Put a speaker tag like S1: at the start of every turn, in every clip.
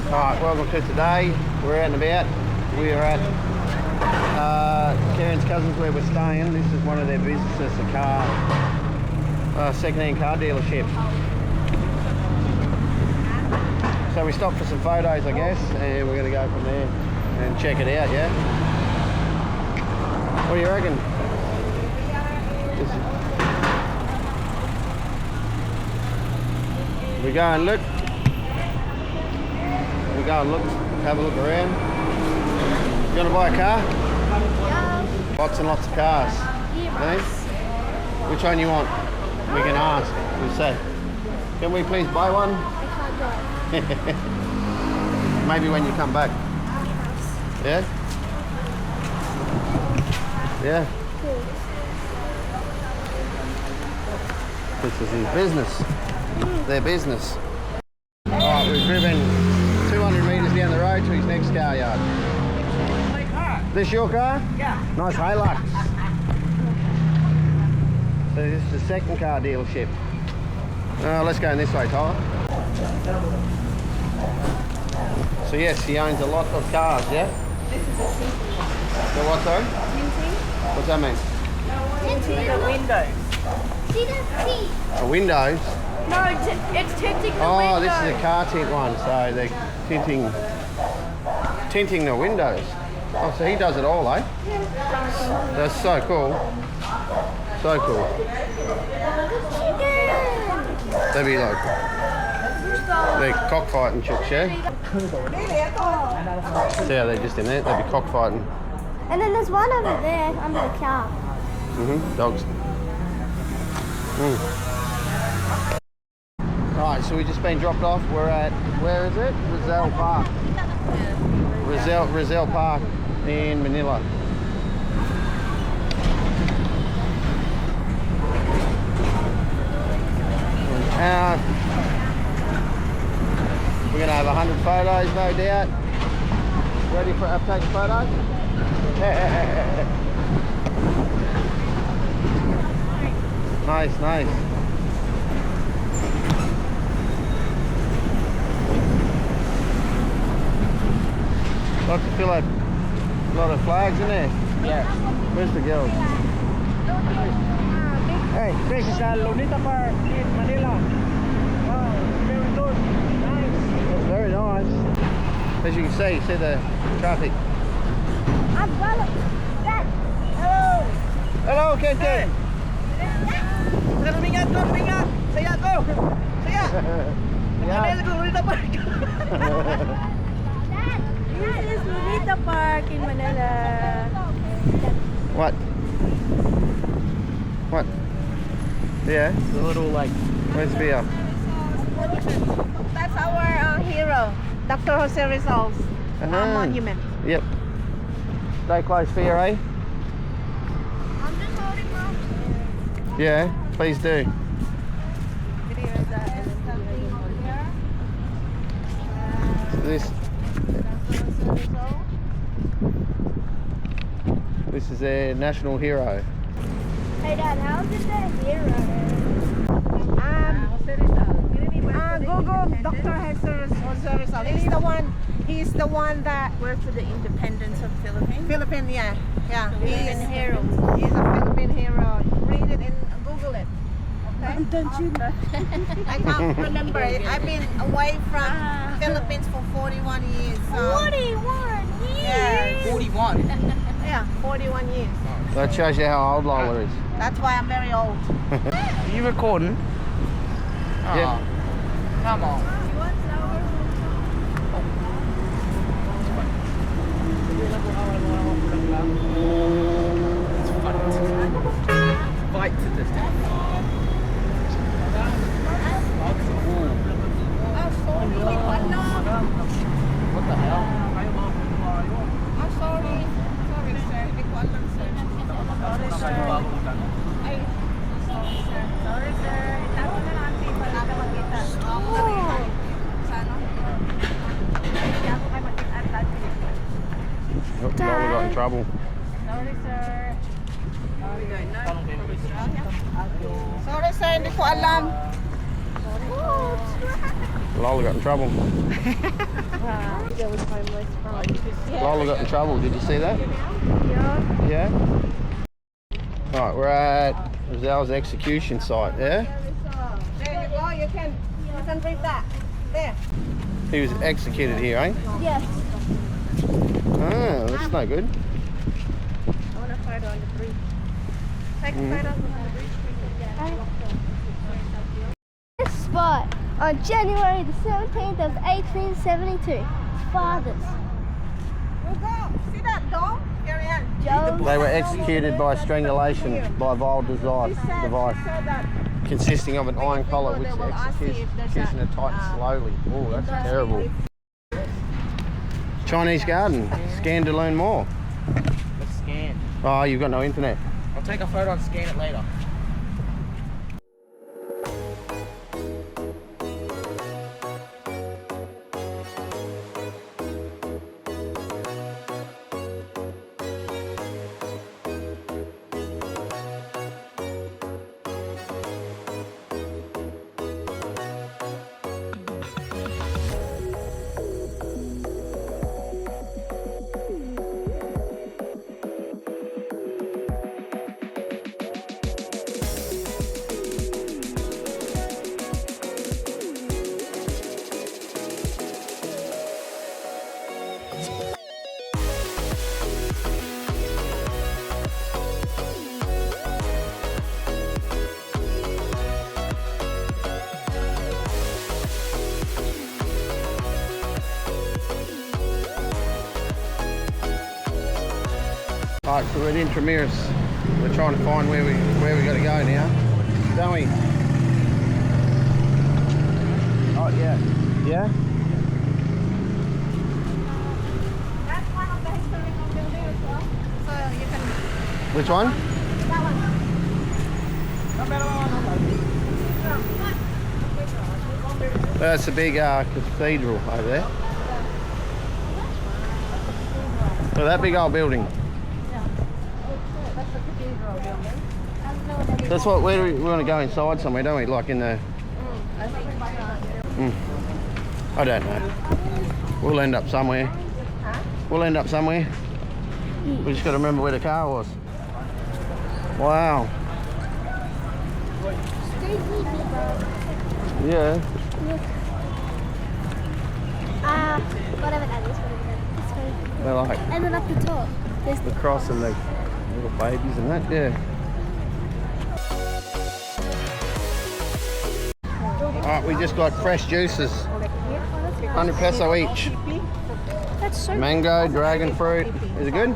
S1: Alright, welcome to today. We're out and about. We are at Karen's cousin's where we're staying. This is one of their businesses, a car, second-hand car dealership. So we stopped for some photos, I guess, and we're going to go from there and check it out, yeah? What do you reckon? We go and look. We go and look, have a look around. You want to buy a car?
S2: Yeah.
S1: Lots and lots of cars.
S2: Yes.
S1: Which one you want? We can ask. We'll say, can we please buy one? Maybe when you come back. Yeah? Yeah?
S2: Cool.
S1: This is his business. Their business. Alright, we've driven 200 metres down the road to his next car yard.
S3: My car.
S1: This your car?
S3: Yeah.
S1: Nice Hilux. So this is the second car dealership. Let's go in this way, Tyler. So yes, he owns a lot of cars, yeah?
S3: This is a tinting.
S1: So what, sorry?
S3: Tinting?
S1: What's that mean?
S3: The windows.
S2: See that seat?
S1: The windows?
S3: No, it's tinting the windows.
S1: Oh, this is a car tint one, so they're tinting the windows. Oh, so he does it all, eh? That's so cool. So cool. They'd be like, they're cockfighting chicks, yeah? See how they're just in there? They'd be cockfighting.
S2: And then there's one over there under the car.
S1: Dogs. Right, so we've just been dropped off. We're at, where is it? Rizal Park. Rizal Park in Manila. We're going to have 100 photos, no doubt. Ready for uptake photos? Nice, nice. Lots of feel like a lot of flags in there.
S3: Yeah.
S1: Where's the girls?
S3: Hey, this is Rizal Park in Manila. Wow, very good. Nice.
S1: That's very nice. As you can see the traffic.
S2: Umbrella. Dad.
S3: Hello.
S1: Hello, Kenton.
S3: Lumingat. Saya ko. Saya. Manila ko, Rizal Park. This is Rizal Park in Manila.
S1: What? What? Yeah.
S3: The little like.
S1: Where's Via?
S4: That's our hero, Dr. Jose Rizal's monument.
S1: Yep. Stay close for you, eh?
S2: I'm just holding Mom.
S1: Yeah, please do. This is a national hero.
S2: Hey Dad, how did that hero?
S4: Google Dr. Jose Rizal. He's the one that
S5: Worked for the independence of Philippines.
S4: Philippine, yeah.
S5: Philippine hero.
S4: He's a Philippine hero. Read it and Google it. Okay?
S5: Don't you know?
S4: I can't remember. I've been away from Philippines for 41 years. So
S2: 41 years.
S4: Yeah.
S3: 41.
S4: Yeah, 41 years.
S1: That shows you how old Lola is.
S4: That's why I'm very old.
S3: Are you recording?
S1: Yeah.
S3: Come on. Fight to the death. What the hell?
S4: I'm sorry. Sorry, sir. Hindi ko alam, sir. Sorry, sir. Ay, sorry, sir. Sorry, sir. Itago na lang ang paper. Hindi ka magkita. Sa ano? Hindi ako kayo magkita at that.
S1: Lola got in trouble.
S4: Sorry, sir. Sorry, sir. Hindi ko alam.
S1: Lola got in trouble.
S5: There was homeless from.
S1: Lola got in trouble. Did you see that?
S2: Yeah.
S1: Yeah. Right, we're at Rizal's execution site. Yeah.
S4: There you go. You can read that. There.
S1: He was executed here, eh?
S2: Yes.
S1: Oh, that's no good.
S5: I want a photo on the bridge. Take a photo on the bridge.
S2: This spot on January the 17th of 1872. Fathers.
S4: You go. See that dome? Carry on.
S2: Jones.
S1: They were executed by strangulation by vile device, consisting of an iron collar which the executioner tightened slowly. Oh, that's terrible. Chinese garden. Scan to learn more.
S3: Let's scan.
S1: Oh, you've got no internet.
S3: I'll take a photo and scan it later.
S1: Alright, so we're at Intramuros. We're trying to find where we got to go now, don't we? Oh yeah, yeah.
S4: That's one of the historical buildings as well. So you can.
S1: Which one?
S4: That one.
S1: That's a big cathedral over there. So that big old building. That's what we want to go inside somewhere, don't we? Like in the. I don't know. We'll end up somewhere. We'll end up somewhere. We just got to remember where the car was. Wow. Yeah.
S2: Whatever that is.
S1: They're like
S2: And then up the top, there's
S1: the cross and the little babies and that. Yeah. Alright, we just got fresh juices. 100 peso each.
S2: That's so
S1: Mango, dragon fruit. Is it good?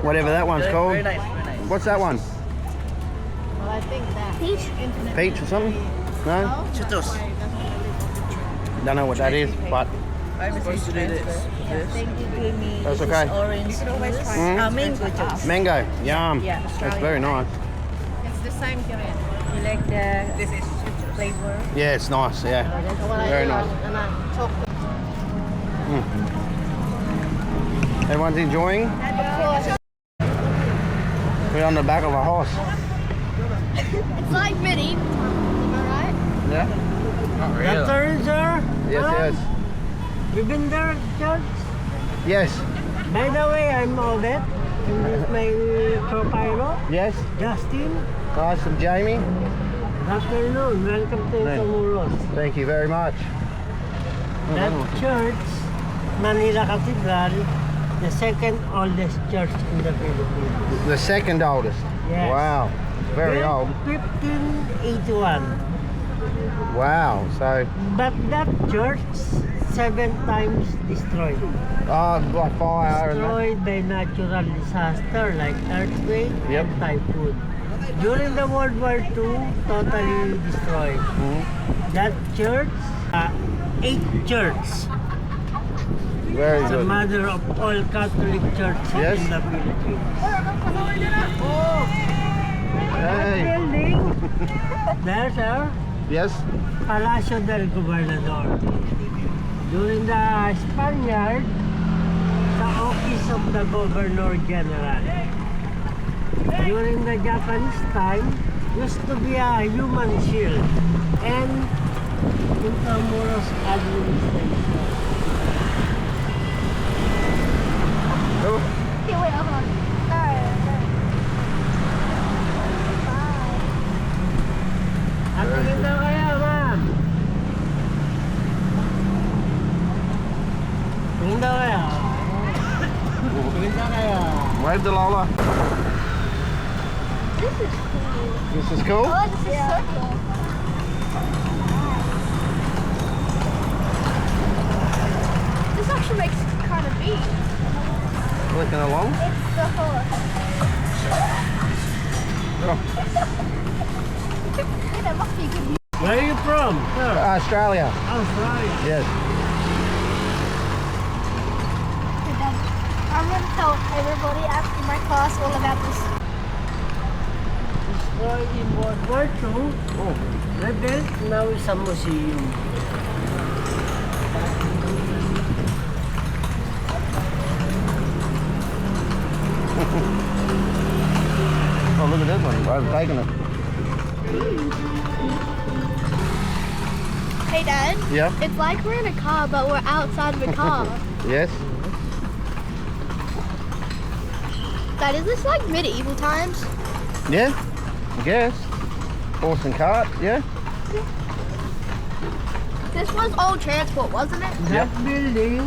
S1: Whatever that one's called.
S3: Very nice, very nice.
S1: What's that one?
S5: Well, I think that.
S2: peach.
S1: Peach or something? No?
S3: Chitos.
S1: Don't know what that is, but
S3: I'm supposed to do this.
S5: Thank you, Jamie.
S1: That's
S5: This is
S1: okay.
S5: Orange. You can always try mango juice.
S1: mango. Yum.
S5: Yeah,
S1: That's very nice.
S5: It's the same, Korean. You like the flavor?
S1: Yeah, it's nice. Yeah. Very nice. Everyone's enjoying? We're on the back of a horse.
S2: It's like mini. Alright?
S1: Yeah?
S3: Not really.
S1: Yes, yes.
S6: You've been there, George?
S1: Yes.
S6: By the way, I'm Odette. And this is my co-pilot,
S1: Yes.
S6: Justin.
S1: Nice. I'm Jamie.
S6: Good afternoon. Welcome to
S1: Hey.
S6: Intramuros.
S1: Thank you very much.
S6: That church, Manila Cathedral, the second oldest church in the Philippines.
S1: The second oldest.
S6: Yes.
S1: Wow. Very
S6: Built
S1: old.
S6: 1581.
S1: Wow. So,
S6: But that church, 7 times destroyed.
S1: by fire and that.
S6: Destroyed by natural disaster like earthquake
S1: Yep.
S6: and typhoon. During the World War II, totally destroyed. That church, 8 church,
S1: Very
S6: the
S1: good.
S6: mother of all Catholic churches
S1: Yes.
S6: in the Philippines.
S1: Hey.
S6: Building, there's our
S1: Yes.
S6: Palacio del Gobernador. During the Spaniard, the office of the Governor General. During the Japanese time, used to be a human shield and Intramuros administration. Ganda kaya.
S1: Wave the Lola.
S2: This is cool.
S1: This is cool.
S2: Oh, this is so cool. This actually makes it kind of big.
S1: Looking along.
S2: It's the horse.
S1: Oh.
S2: Yeah, that must be a good view.
S6: Where are you from? Sir?
S1: Australia.
S6: Australia.
S1: Yes.
S2: I'm going to tell everybody after my class all about this.
S6: Destroyed in World War II.
S1: Oh.
S6: Rebuilt. Now it's a museum.
S1: Oh, look at this one. I've taken it.
S2: Hey, Dad.
S1: Yeah.
S2: It's like we're in a car, but we're outside of a car.
S1: Yes.
S2: Dad, is this like medieval times?
S1: Yeah. I guess. Horse and cart. Yeah.
S2: This was old transport, wasn't it?
S6: That building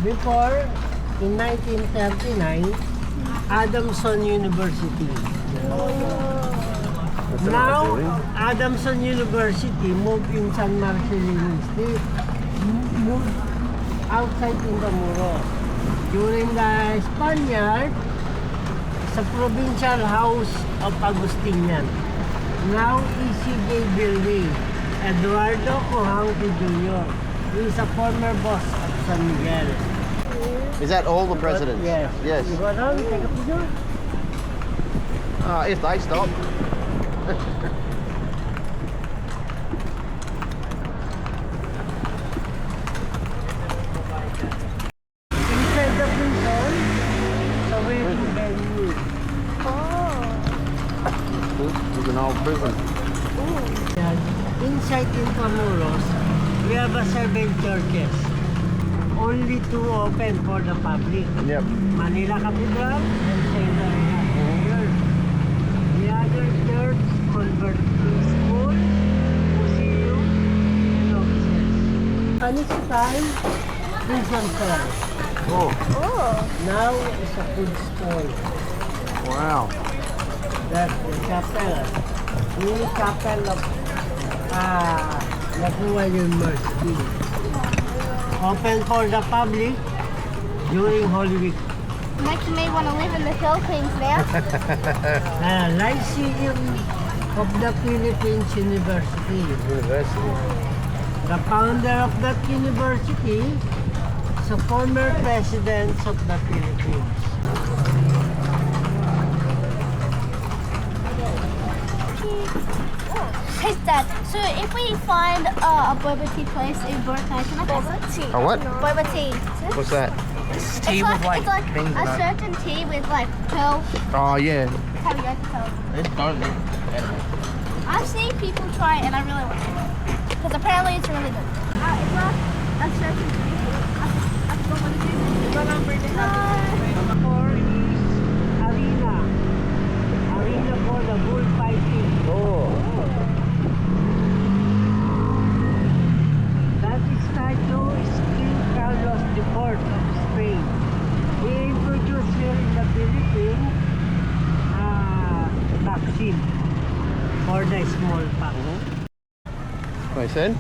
S6: before in 1939, Adamson University.
S1: That's another
S6: Now,
S1: building.
S6: Adamson University moved in San Marcelino State, moved outside Intramuros. During the Spaniard, it's a provincial house of Agustinian. Now, ECJ building. Eduardo Cojanque Jr. He is a former boss of San Miguel.
S1: Is that all the presidents?
S6: Yes.
S1: Yes.
S6: You go around, take a picture.
S1: If they stop.
S6: Inside the prison, so we can
S1: It's an old prison.
S6: inside Intramuros, we have a 7 churches. Only 2 open for the public.
S1: Yep.
S6: Manila Cathedral and St. Maria Church. The other church converted to school, museum, and offices. Spanish time, prison cell.
S1: Oh,
S2: Oh.
S6: Now it's a food store.
S1: wow.
S6: That's the chapel. Mini chapel of Nakuha University. Open for the public during Holy Week.
S2: Making me want to live in the Philippines now.
S6: Lyceum of the Philippines University.
S1: University.
S6: The founder of that university is a former president of the Philippines.
S2: Hey, Dad. So if we find a boba tea place in Boracay, can I taste it?
S1: A what?
S2: Boba tea.
S1: What's that?
S2: It's like
S3: things
S2: a
S3: in it.
S2: certain tea with like pearl
S1: Oh, yeah.
S2: tapioca pearl.
S3: It's totally
S2: I've seen people try it and I really want it. Because apparently it's really good. It's not a certain tea. I forgot what it is.
S5: Remember the
S2: No.
S6: Four is arena. Arena for the bullfighting.
S1: Oh.
S6: That statue is King Carlos IV of Spain. He introduced here in the Philippines vaccine for the smallpox.
S1: What you said?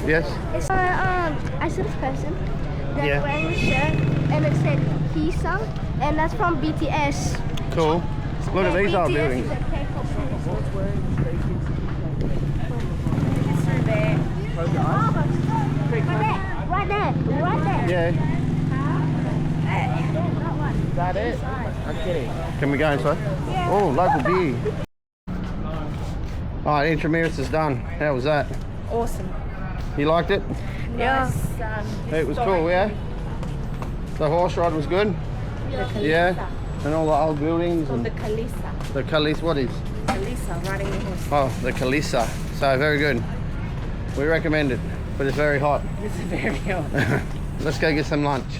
S1: Yes.
S2: It's I saw this person that's
S1: Yeah.
S2: wearing a shirt and it said Hisang and that's from BTS.
S1: Cool. Look at these old
S2: BTS
S1: buildings.
S2: is a K-pop group. Right there, right there.
S1: Yeah.
S3: Is that it? I'm kidding.
S1: Can we go inside? Oh, local beer. Alright, Intramuros is done. How was that?
S5: awesome.
S1: You liked it?
S5: Yeah.
S1: It was cool, yeah? The horse ride was good? Yeah? And all the old buildings and
S5: The Kalisa.
S1: the Kalisa, what is?
S5: Kalisa, riding the horse.
S1: Oh, the Kalisa. So very good. We recommend it, but it's very hot.
S5: It's very hot.
S1: Let's go get some lunch.